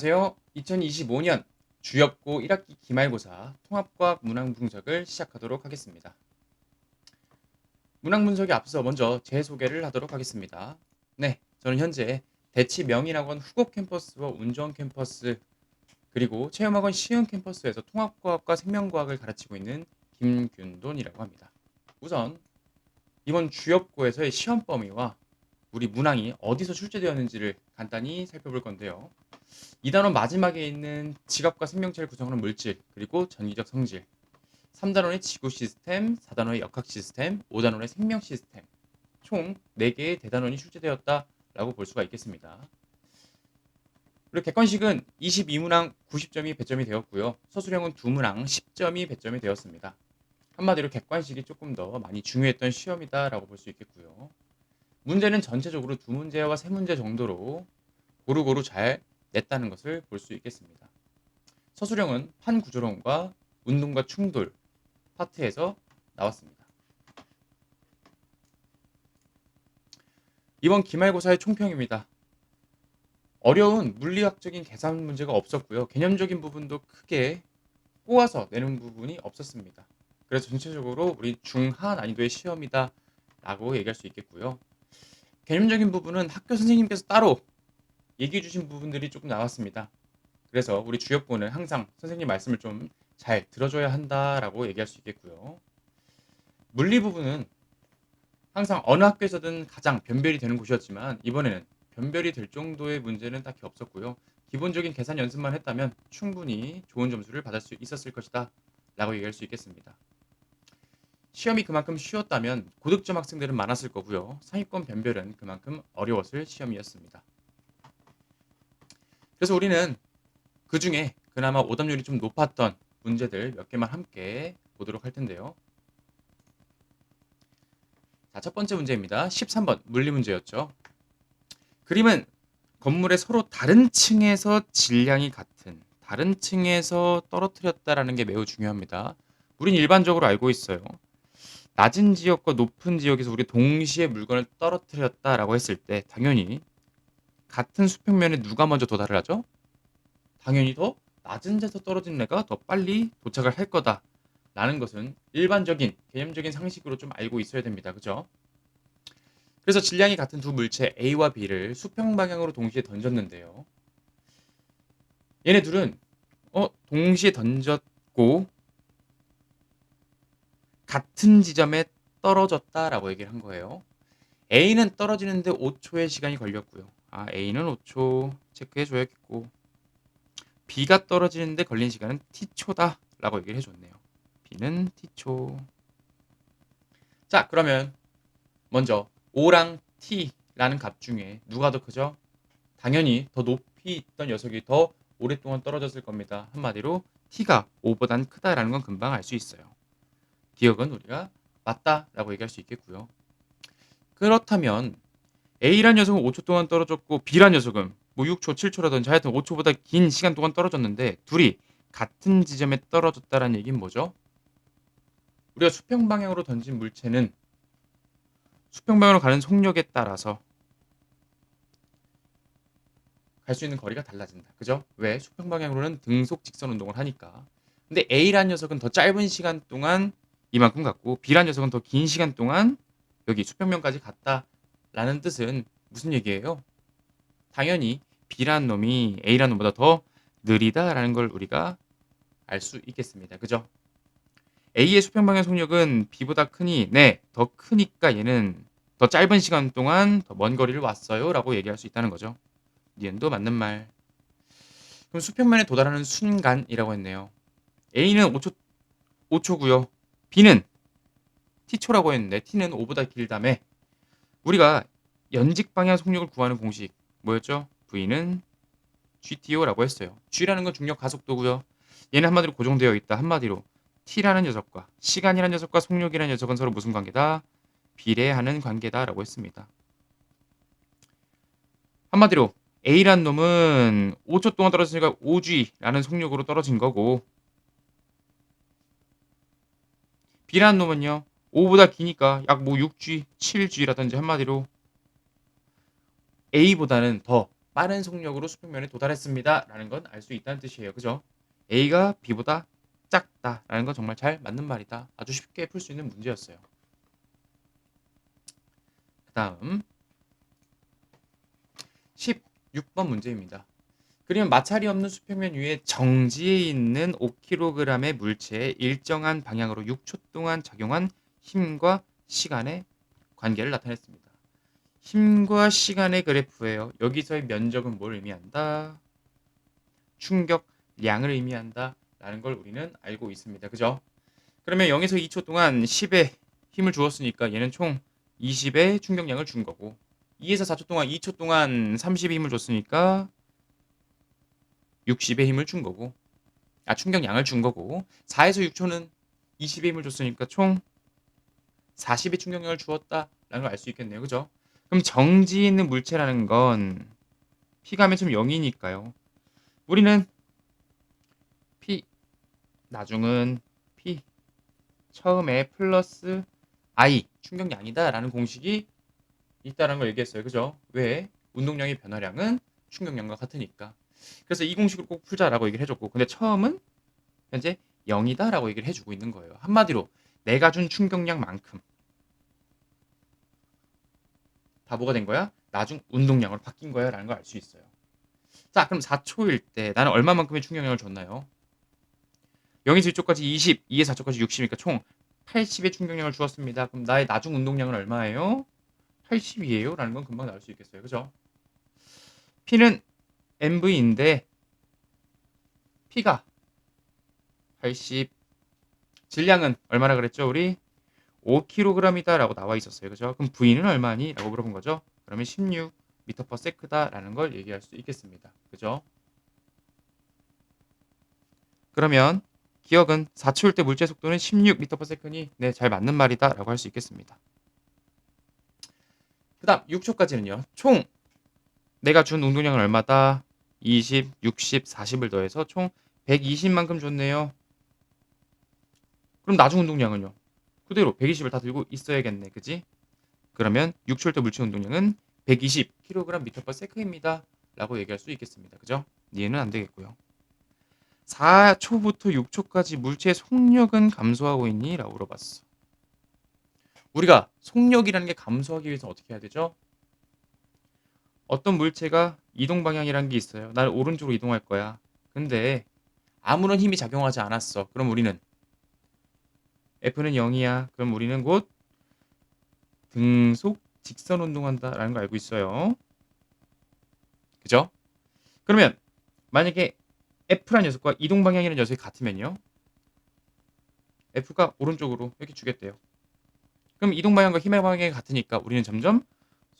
안녕하세요. 2025년 주엽고 1학기 기말고사 통합과학 문항 분석을 시작하도록 하겠습니다. 문항 분석에 앞서 먼저 제 소개를 하도록 하겠습니다. 네, 저는 현재 대치 명인학원 후곡 캠퍼스와 운정 캠퍼스 그리고 체험학원 시흥 캠퍼스에서 통합과학과 생명과학을 가르치고 있는 김균돈이라고 합니다. 우선 이번 주엽고에서의 시험 범위와 우리 문항이 어디서 출제되었는지를 간단히 살펴볼 건데요. 이 단원 마지막에 있는 지갑과 생명체를 구성하는 물질, 그리고 전기적 성질, 3단원의 지구 시스템, 4단원의 역학 시스템, 5단원의 생명 시스템, 총 4개의 대단원이 출제되었다라고 볼 수가 있겠습니다. 그리고 객관식은 22문항 90점이 배점이 되었고요. 서술형은 2문항 10점이 배점이 되었습니다. 한마디로 객관식이 조금 더 많이 중요했던 시험이다라고 볼 수 있겠고요. 문제는 전체적으로 2문제와 3문제 정도로 고루고루 잘 냈다는 것을 볼 수 있겠습니다. 서술형은 판구조론과 운동과 충돌 파트에서 나왔습니다. 이번 기말고사의 총평입니다. 어려운 물리학적인 계산 문제가 없었고요. 개념적인 부분도 크게 꼬아서 내는 부분이 없었습니다. 그래서 전체적으로 우리 중하 난이도의 시험이다 라고 얘기할 수 있겠고요. 개념적인 부분은 학교 선생님께서 따로 얘기해 주신 부분들이 조금 나왔습니다. 그래서 우리 주엽고는 항상 선생님 말씀을 좀 잘 들어줘야 한다라고 얘기할 수 있겠고요. 물리 부분은 항상 어느 학교에서든 가장 변별이 되는 곳이었지만 이번에는 변별이 될 정도의 문제는 딱히 없었고요. 기본적인 계산 연습만 했다면 충분히 좋은 점수를 받을 수 있었을 것이다 라고 얘기할 수 있겠습니다. 시험이 그만큼 쉬웠다면 고득점 학생들은 많았을 거고요. 상위권 변별은 그만큼 어려웠을 시험이었습니다. 그래서 우리는 그 중에 그나마 오답률이 좀 높았던 문제들 몇 개만 함께 보도록 할 텐데요. 자, 첫 번째 문제입니다. 13번 물리 문제였죠. 그림은 건물의 서로 다른 층에서 질량이 같은 다른 층에서 떨어뜨렸다라는 게 매우 중요합니다. 우린 일반적으로 알고 있어요. 낮은 지역과 높은 지역에서 우리 동시에 물건을 떨어뜨렸다라고 했을 때 당연히 같은 수평면에 누가 먼저 도달을 하죠? 당연히 더 낮은 데서 떨어지는 애가 더 빨리 도착을 할 거다라는 것은 일반적인 개념적인 상식으로 좀 알고 있어야 됩니다. 그죠? 그래서 질량이 같은 두 물체 A와 B를 수평 방향으로 동시에 던졌는데요. 얘네 둘은 동시에 던졌고 같은 지점에 떨어졌다라고 얘기를 한 거예요. A는 떨어지는데 5초의 시간이 걸렸고요. A는 5초 체크해 줘야겠고 B가 떨어지는데 걸린 시간은 T초다라고 얘기를 해줬네요. B는 T초. 자, 그러면 먼저 O랑 T라는 값 중에 누가 더 크죠? 당연히 더 높이 있던 녀석이 더 오랫동안 떨어졌을 겁니다. 한마디로 T가 O보단 크다라는 건 금방 알 수 있어요. 기억은 우리가 맞다라고 얘기할 수 있겠고요. 그렇다면 A란 녀석은 5초 동안 떨어졌고 B란 녀석은 뭐 6초, 7초라든지 하여튼 5초보다 긴 시간 동안 떨어졌는데 둘이 같은 지점에 떨어졌다라는 얘기는 뭐죠? 우리가 수평 방향으로 던진 물체는 수평 방향으로 가는 속력에 따라서 갈 수 있는 거리가 달라진다. 그죠? 왜? 수평 방향으로는 등속 직선 운동을 하니까. 근데 A란 녀석은 더 짧은 시간 동안 이만큼 갔고 B란 녀석은 더 긴 시간 동안 여기 수평면까지 갔다라는 뜻은 무슨 얘기예요? 당연히 B란 놈이 A란 놈보다 더 느리다라는 걸 우리가 알 수 있겠습니다. 그죠? A의 수평 방향 속력은 B보다 크니 네, 더 크니까 얘는 더 짧은 시간 동안 더 먼 거리를 왔어요라고 얘기할 수 있다는 거죠. 니은도 맞는 말. 그럼 수평면에 도달하는 순간이라고 했네요. A는 5초고요. B는 T초라고 했는데 T는 5보다 길다며 우리가 연직 방향 속력을 구하는 공식 뭐였죠? V는 GTO라고 했어요. G라는 건 중력 가속도고요. 얘는 한마디로 고정되어 있다. 한마디로 T라는 녀석과 시간이라는 녀석과 속력이라는 녀석은 서로 무슨 관계다? 비례하는 관계다라고 했습니다. 한마디로 A란 놈은 5초 동안 떨어지니까 5G라는 속력으로 떨어진 거고 B라는 놈은요. 5보다 기니까 약 뭐 6G, 7G라든지 한마디로 A보다는 더 빠른 속력으로 수평면에 도달했습니다. 라는 건 알 수 있다는 뜻이에요. 그죠? A가 B보다 작다. 라는 건 정말 잘 맞는 말이다. 아주 쉽게 풀 수 있는 문제였어요. 그 다음 16번 문제입니다. 그러면 마찰이 없는 수평면 위에 정지해 있는 5kg의 물체에 일정한 방향으로 6초 동안 작용한 힘과 시간의 관계를 나타냈습니다. 힘과 시간의 그래프예요. 여기서의 면적은 뭘 의미한다? 충격량을 의미한다. 라는 걸 우리는 알고 있습니다. 그죠? 그러면 0에서 2초 동안 10의 힘을 주었으니까 얘는 총 20의 충격량을 준 거고 2에서 4초 동안 2초 동안 30의 힘을 줬으니까 60의 힘을 준 거고 충격량을 준 거고 4에서 6초는 20의 힘을 줬으니까 총 40의 충격량을 주었다라는 걸 알 수 있겠네요. 그죠? 그럼 정지에 있는 물체라는 건 P가 맨 처음 0이니까요. 우리는 P 나중은 P 처음에 플러스 I 충격량이다라는 공식이 있다라는 걸 얘기했어요. 그죠? 왜? 운동량의 변화량은 충격량과 같으니까. 그래서 이 공식을 꼭 풀자라고 얘기를 해줬고 근데 처음은 현재 0이다라고 얘기를 해주고 있는 거예요. 한마디로 내가 준 충격량만큼 다 뭐가 된 거야? 나중 운동량으로 바뀐 거야 라는 걸 알 수 있어요. 자 그럼 4초일 때 나는 얼마만큼의 충격량을 줬나요? 0에서 2초까지 20, 2에서 4초까지 60이니까 총 80의 충격량을 주었습니다. 그럼 나의 나중 운동량은 얼마예요? 80이에요 라는 건 금방 나올 수 있겠어요. 그죠? P는 MV인데 P가 80, 질량은 얼마나 그랬죠? 우리 5kg이다 라고 나와 있었어요. 그죠? 그럼 V는 얼마니? 라고 물어본 거죠. 그러면 16m/s다 라는 걸 얘기할 수 있겠습니다. 그죠? 그러면 기억은 4초일 때 물체 속도는 16m/s니 네, 잘 맞는 말이다 라고 할 수 있겠습니다. 그 다음 6초까지는요. 총 내가 준 운동량은 얼마다? 20, 60, 40을 더해서 총 120만큼 줬네요. 그럼 나중 운동량은요? 그대로 120을 다 들고 있어야겠네. 그지? 그러면 6초일 때 물체 운동량은 120kg/m입니다. 라고 얘기할 수 있겠습니다. 그죠? 이해는 안 되겠고요. 4초부터 6초까지 물체의 속력은 감소하고 있니? 라고 물어봤어. 우리가 속력이라는 게 감소하기 위해서 어떻게 해야 되죠? 어떤 물체가 이동 방향이라는 게 있어요. 나는 오른쪽으로 이동할 거야. 근데 아무런 힘이 작용하지 않았어. 그럼 우리는 F는 0이야. 그럼 우리는 곧 등속 직선 운동한다라는 거 알고 있어요. 그죠? 그러면 만약에 F란 녀석과 이동 방향이라는 녀석이 같으면요. F가 오른쪽으로 이렇게 주겠대요. 그럼 이동 방향과 힘의 방향이 같으니까 우리는 점점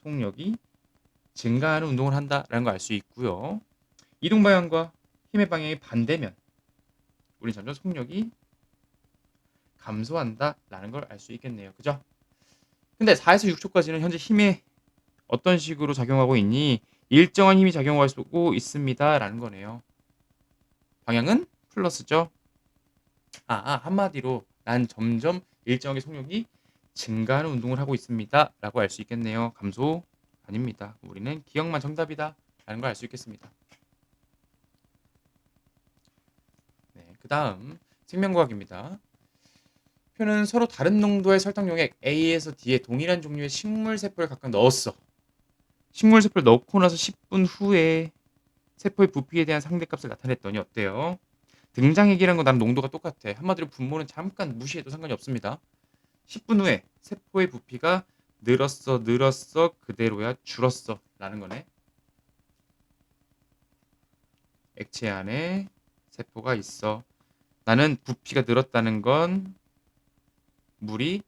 속력이 증가하는 운동을 한다라는 걸 알 수 있고요. 이동 방향과 힘의 방향이 반대면 우리는 점점 속력이 감소한다라는 걸 알 수 있겠네요. 그죠? 근데 4에서 6초까지는 현재 힘에 어떤 식으로 작용하고 있니? 일정한 힘이 작용하고 있습니다라는 거네요. 방향은 플러스죠. 한마디로 난 점점 일정하게 속력이 증가하는 운동을 하고 있습니다. 라고 알 수 있겠네요. 감소 아닙니다. 우리는 기억만 정답이다. 라는 걸 알 수 있겠습니다. 네, 그 다음 생명과학입니다. 표는 서로 다른 농도의 설탕 용액 A에서 D에 동일한 종류의 식물 세포를 각각 넣었어. 식물 세포를 넣고 나서 10분 후에 세포의 부피에 대한 상대값을 나타냈더니 어때요? 등장액이라는 건 나랑 농도가 똑같아. 한마디로 분모는 잠깐 무시해도 상관이 없습니다. 10분 후에 세포의 부피가 늘었어, 그대로야, 줄었어 라는 거네. 액체 안에 세포가 있어. 나는 부피가 늘었다는 건 물이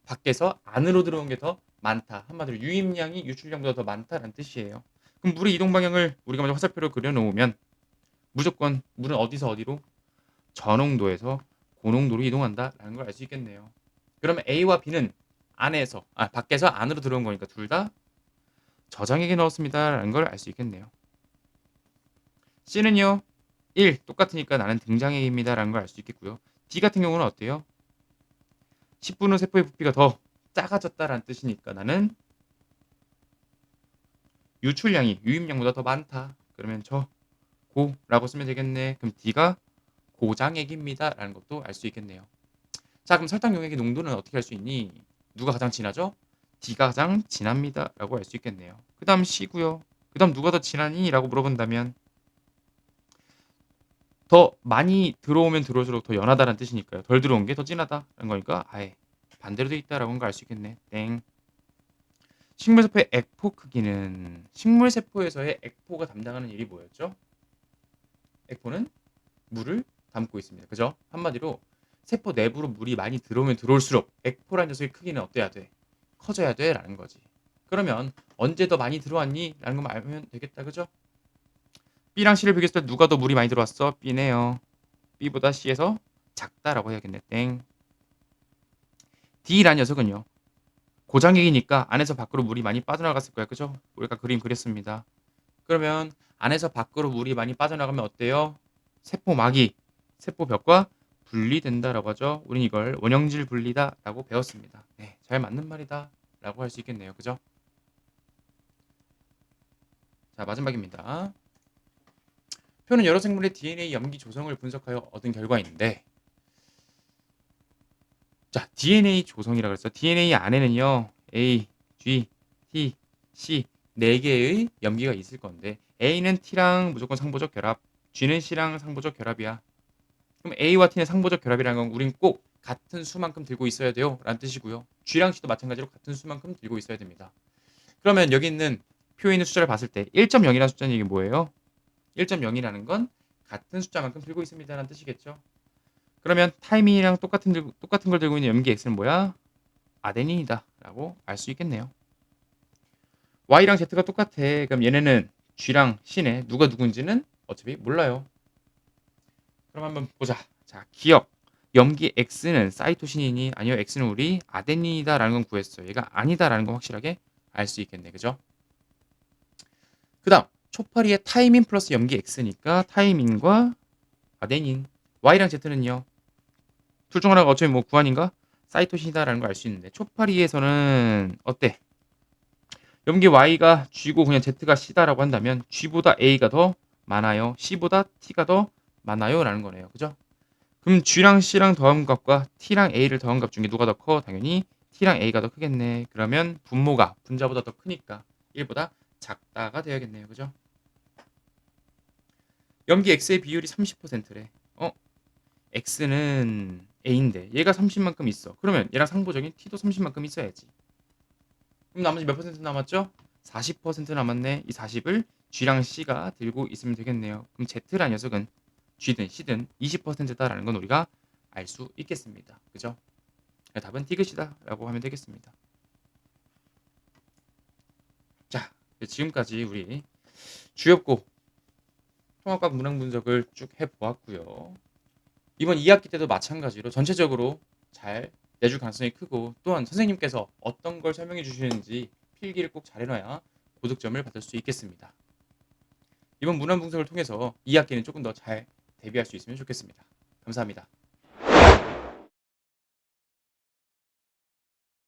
밖에서 안으로 들어온 게 더 많다. 한마디로 유입량이 유출량보다 더 많다라는 뜻이에요. 그럼 물의 이동 방향을 우리가 먼저 화살표로 그려놓으면 무조건 물은 어디서 어디로? 저농도에서 고농도로 이동한다라는 걸 알 수 있겠네요. 그러면 A와 B는 밖에서 안으로 들어온 거니까 둘 다 저장액에 넣었습니다라는 걸 알 수 있겠네요. C는요. 1 똑같으니까 나는 등장액입니다라는 걸 알 수 있겠고요. D 같은 경우는 어때요? 10분 후 세포의 부피가 더 작아졌다라는 뜻이니까 나는 유출량이 유입량보다 더 많다. 그러면 저 고라고 쓰면 되겠네. 그럼 D가 고장액입니다. 라는 것도 알 수 있겠네요. 자, 그럼 설탕 용액의 농도는 어떻게 할 수 있니? 누가 가장 진하죠? D가 가장 진합니다. 라고 알 수 있겠네요. 그 다음 C고요. 그 다음 누가 더 진하니? 라고 물어본다면 더 많이 들어오면 들어올수록 더 연하다는 뜻이니까요. 덜 들어온 게 더 진하다라는 거니까 아예 반대로 돼 있다라고 하는 걸 알 수 있겠네. 땡. 식물세포의 액포 크기는 식물세포에서의 액포가 담당하는 일이 뭐였죠? 액포는 물을 담고 있습니다. 그죠? 한마디로 세포 내부로 물이 많이 들어오면 들어올수록 액포라는 녀석의 크기는 어때야 돼? 커져야 돼 라는 거지. 그러면 언제 더 많이 들어왔니? 라는 것만 알면 되겠다. 그죠? B랑 C를 비교했을 때 누가 더 물이 많이 들어왔어? B네요. B보다 C에서 작다라고 해야겠네. 땡. D라는 녀석은요. 고장액이니까 안에서 밖으로 물이 많이 빠져나갔을 거야. 그죠? 우리가 그림 그렸습니다. 그러면 안에서 밖으로 물이 많이 빠져나가면 어때요? 세포막이 세포벽과 분리된다라고 하죠. 우린 이걸 원형질 분리다라고 배웠습니다. 네, 잘 맞는 말이다라고 할 수 있겠네요. 그죠? 자, 마지막입니다. 표는 여러 생물의 DNA 염기 조성을 분석하여 얻은 결과인데, 자, DNA 조성이라고 했어. DNA 안에는요, A, G, T, C 4개의 염기가 있을 건데, A는 T랑 무조건 상보적 결합, G는 C랑 상보적 결합이야. 그럼 A와 T는 상보적 결합이라는 건 우린 꼭 같은 수만큼 들고 있어야 돼요. 라는 뜻이고요. G랑 C도 마찬가지로 같은 수만큼 들고 있어야 됩니다. 그러면 여기 있는 표에 있는 숫자를 봤을 때 1.0이라는 숫자는 이게 뭐예요? 1.0이라는 건 같은 숫자만큼 들고 있습니다. 라는 뜻이겠죠. 그러면 타이밍이랑 똑같은 걸 들고 있는 염기 X는 뭐야? 아데닌이다. 라고 알 수 있겠네요. Y랑 Z가 똑같아. 그럼 얘네는 G랑 C네. 누가 누군지는 어차피 몰라요. 그럼 한번 보자. 자, 기억. 염기 X는 사이토신이니 아니요 X는 우리 아데닌이다라는 건 구했어요. 얘가 아니다라는 건 확실하게 알 수 있겠네. 그죠? 그 다음 초파리의 타이민 플러스 염기 X니까 타이민과 아데닌. Y랑 Z는요. 둘 중 하나가 어차피 뭐 구한인가? 사이토신이다라는 걸 알 수 있는데 초파리에서는 어때? 염기 Y가 G고 그냥 Z가 C다라고 한다면 G보다 A가 더 많아요. C보다 T가 더 많아요. 라는 거네요. 그죠? 그럼 G랑 C랑 더한 값과 T랑 A를 더한 값 중에 누가 더 커? 당연히 T랑 A가 더 크겠네. 그러면 분모가 분자보다 더 크니까 1보다 작다가 되어야겠네요. 그죠? 염기 X의 비율이 30%래. X는 A인데 얘가 30만큼 있어. 그러면 얘랑 상보적인 T도 30만큼 있어야지. 그럼 나머지 몇 퍼센트 남았죠? 40% 남았네. 이 40을 G랑 C가 들고 있으면 되겠네요. 그럼 Z라는 녀석은 G든 C든 20%다라는 건 우리가 알 수 있겠습니다. 그죠? 답은 디귿이다라고 하면 되겠습니다. 자, 지금까지 우리 주엽고 통합과학 문항 분석을 쭉 해보았고요. 이번 2학기 때도 마찬가지로 전체적으로 잘 내줄 가능성이 크고 또한 선생님께서 어떤 걸 설명해 주시는지 필기를 꼭 잘해놔야 고득점을 받을 수 있겠습니다. 이번 문항 분석을 통해서 2학기는 조금 더 잘 대비할 수 있으면 좋겠습니다. 감사합니다.